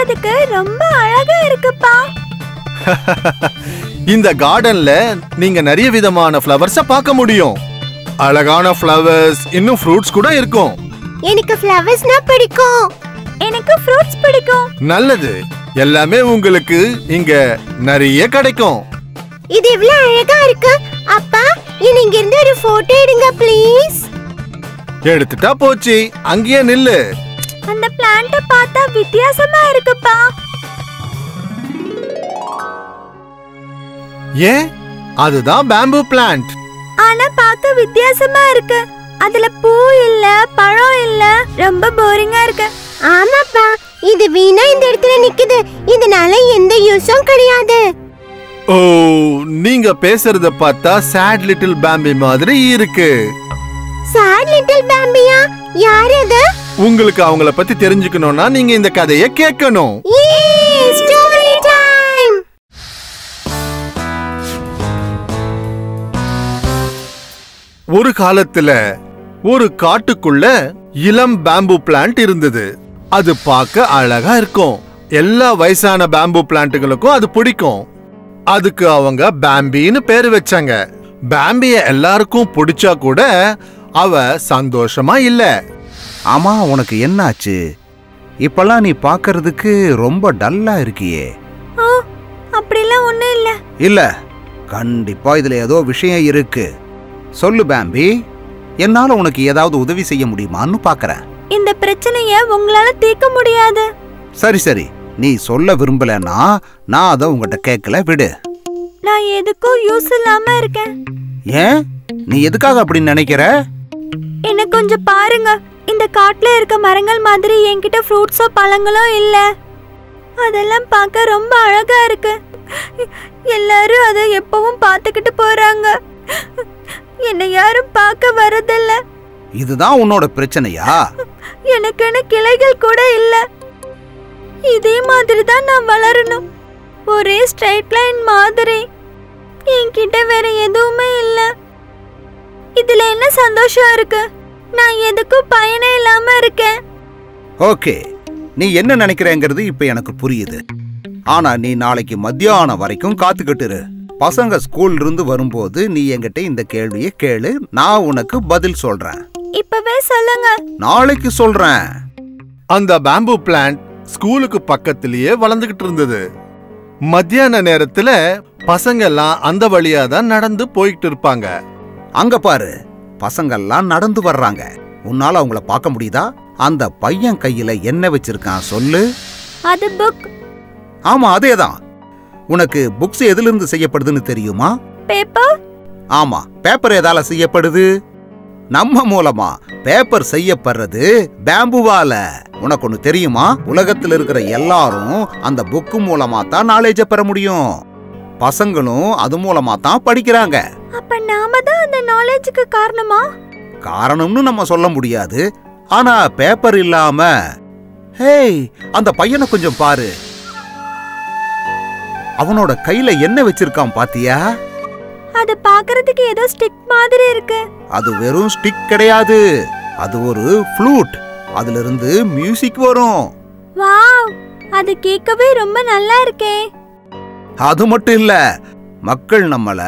பார்க்கிறதுக்கு ரொம்ப அழகா இருக்குப்பா. இந்த கார்டன்ல நீங்க நிறைய விதமான ஃப்ளவர்ஸ பார்க்க முடியும். அழகான ஃப்ளவர்ஸ், இன்னும் ஃப்ரூட்ஸ் கூட இருக்கும். எனக்கு ஃப்ளவர்ஸ்னா பிடிக்கும். எனக்கு ஃப்ரூட்ஸ் பிடிக்கும். நல்லது, எல்லாமே உங்களுக்கு இங்க நிறைய கிடைக்கும். இது இவ்வளவு அழகா இருக்கு. அப்பா, இங்க இருந்து ஒரு போட்டோ எடுங்க ப்ளீஸ். எடுத்துட்டா போச்சு, அங்கேயே நில்லு. அந்த பிளான்ட்ட பார்த்தா வித்தியாசமா இருக்குப்பா. ஏன்? அதுதான் பேம்பு பிளான்ட். ஆனா பார்க்க வித்தியாசமா இருக்கு. அதுல பூ இல்ல, பழம் இல்ல, ரொம்ப போரிங்கா இருக்கு. ஆமாப்பா, இது வீணா இந்த இடத்துல நிக்குது. இதனால எந்த யூஸும் கிடையாது. ஓ, நீங்க பேசுறத பார்த்தா சாட் லிட்டில் பேம்பி மாதிரி இருக்கு. சாட் லிட்டில் பேம்பியா? யார் அது? உங்களுக்கு அவங்கள பத்தி தெரிஞ்சுக்கணும்னா நீங்க இந்த கதையை கேட்கணும். Story time. ஒரு காலத்துல ஒரு காட்டுக்குள்ள இளம் பேம்பு பிளான்ட் இருந்தது. அது பார்க்க அழகா இருக்கும். எல்லா வயசான பேம்பு பிளான்ட்டுகளுக்கும் அது பிடிக்கும். அதுக்கு அவங்க பேம்பின்னு பேரு வச்சாங்க. பேம்பிய எல்லாருக்கும் பிடிச்சா கூட அவ சந்தோஷமா இல்ல. ஆமா, உனக்கு என்னாச்சு? இப்பெல்லாம் நீ பார்க்கிறதுக்கு ரொம்ப டல்லா இருக்கியே. அப்படிலாம் ஒண்ணும் இல்ல. இல்ல, கண்டிப்பா இதுல ஏதோ விஷயம் இருக்கு. சொல்லு பேம்பி, என்னால உனக்கு ஏதாவது உதவி செய்ய முடியுமான்னு பாக்குறேன். இந்த பிரச்சனைய உங்களால தீர்க்க முடியாது. சரி சரி, நீ சொல்ல விரும்பலன்னா நான் அதை உங்ககிட்ட கேட்கல, விடு. நான் எதுக்கும் யூஸ் இல்லாம இருக்கேன். ஏன்? நீ எதுக்காக அப்படி நினைக்கிற? என்ன கொஞ்சம் பாருங்க. இந்த காட்டுல இருக்க மரங்கள் மாதிரி என்கிட்ட ஃப்ரூட்ஸோ பழங்களோ இல்ல. அதெல்லாம் பார்க்க ரொம்ப அழகா இருக்கு. எல்லாரும் அதை எப்பவும் பார்த்துக்கிட்டு போறாங்க. என்னை யாரும் பார்க்க வரதில்ல. இதுதான் உன்னோட பிரச்சனையா? எனக்குன்னு கிளைகள் கூட இல்ல. இதே மாதிரி தான் நான் வளரணும். ஒரே ஸ்ட்ரைட் லைன் மாதிரி. என்கிட்ட வேற எதுவுமே இல்ல. இதுல என்ன சந்தோஷம் இருக்கு? நான் எதுக்கும் பயனே இல்லாம இருக்கேன். ஓகே, நீ என்ன நினைக்கிறேங்கிறது இப்ப எனக்கு புரியுது. ஆனா நீ நாளைக்கு மத்தியானம் வரைக்கும் காத்துக்கிட்டு இரு. பசங்க ஸ்கூல்ல இருந்து வரும்போது நீ என்கிட்ட இந்த கேள்வியை கேளு, நான் உனக்கு பதில் சொல்றேன். இப்பவே சொல்லுங்க. நாளைக்கு சொல்றேன். அந்த பேம்பு பிளான்ட் ஸ்கூலுக்கு பக்கத்திலேயே வளர்ந்துகிட்டு இருந்தது. மத்தியான நேரத்துல பசங்க எல்லாம் அந்த வழியா தான் நடந்து போயிட்டு இருப்பாங்க. அங்க பாரு, பசங்கெல்லாம் நடந்து வர்றாங்க. உன்னால அவங்கள பார்க்க முடியுதா? அந்த பையன் கையில என்ன வச்சிருக்கான் சொல்லு? அது புக். ஆமா, அதேதான். உனக்கு புக்ஸ் எதுல இருந்து செய்யப்படுதுன்னு தெரியுமா? பேப்பர். ஆமா, பேப்பர் எதால செய்யப்படுது? நம்ம மூலமா. பேப்பர் செய்யப்படுறது பேம்புவால. உனக்கு ஒண்ணு தெரியுமா? உலகத்துல இருக்கிற எல்லாரும் அந்த புக்கு மூலமா தான் நாலேஜ பெற முடியும். பசங்களும் அது மூலமா தான் படிக்கிறாங்க. அப்ப நாம தான் அந்த நாலேஜுக்கு காரணமா? காரணம்னு நம்ம சொல்ல முடியாது. ஆனா பேப்பர் இல்லாம, ஹேய், அந்த பையனை கொஞ்சம் பாரு. அவனோட கையில என்ன வச்சிருக்கான் பாத்தியா? அது பார்க்கிறதுக்கு ஏதோ ஸ்டிக் மாதிரி இருக்கு. அது வெறும் ஸ்டிக் கிடையாது, அது ஒரு ஃப்ளூட். அதுல இருந்து மியூசிக் வரும். வாவ், அது கேட்கவே ரொம்ப நல்லா இருக்கே. அது மட்டும் இல்ல, மக்கள் நம்மள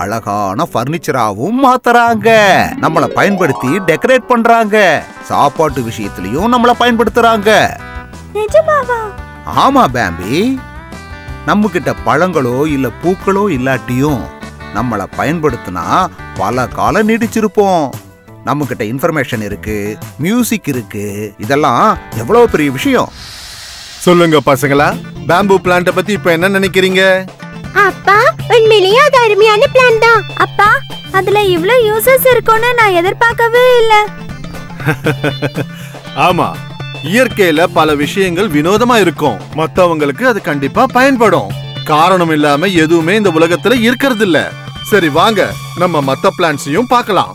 அழகான பர்னிச்சராவும் மாத்துறாங்க. நம்மள பயன்படுத்தி டெக்கரேட் பண்றாங்க. சாப்பாட்டு விஷயத்திலயும் நம்மள பயன்படுத்துறாங்க. நிஜமாவா? ஆமா பேம்பி, நம்ம கிட்ட பழங்களோ இல்ல பூக்களோ இல்லாட்டியும் நம்மள பயன்படுத்தினா பல காலம் நீடிச்சிருப்போம். நம்ம கிட்ட இன்ஃபர்மேஷன் இருக்கு, மியூசிக் இருக்கு. இதெல்லாம் எவ்வளவு பெரிய விஷயம். சொல்லுங்க பசங்களா, பேம்பு பிளான்ட்ட பத்தி இப்ப என்ன நினைக்கிறீங்க? அப்பா, உண்மையிலேயே அது அருமையான பிளான் தான். அப்பா, அதுல இவ்ளோ யூசஸ் இருக்கும்னு நான் எதிர்பார்க்கவே இல்ல. ஆமா, இயற்கையில பல விஷயங்கள் வினோதமா இருக்கும். மத்தவங்களுக்கு அது கண்டிப்பா பயன்படும். காரணம் இல்லாம எதுவுமே இந்த உலகத்துல இருக்கிறது இல்ல. சரி வாங்க, நம்ம மத்த பிளான்ட்ஸையும் பார்க்கலாம்.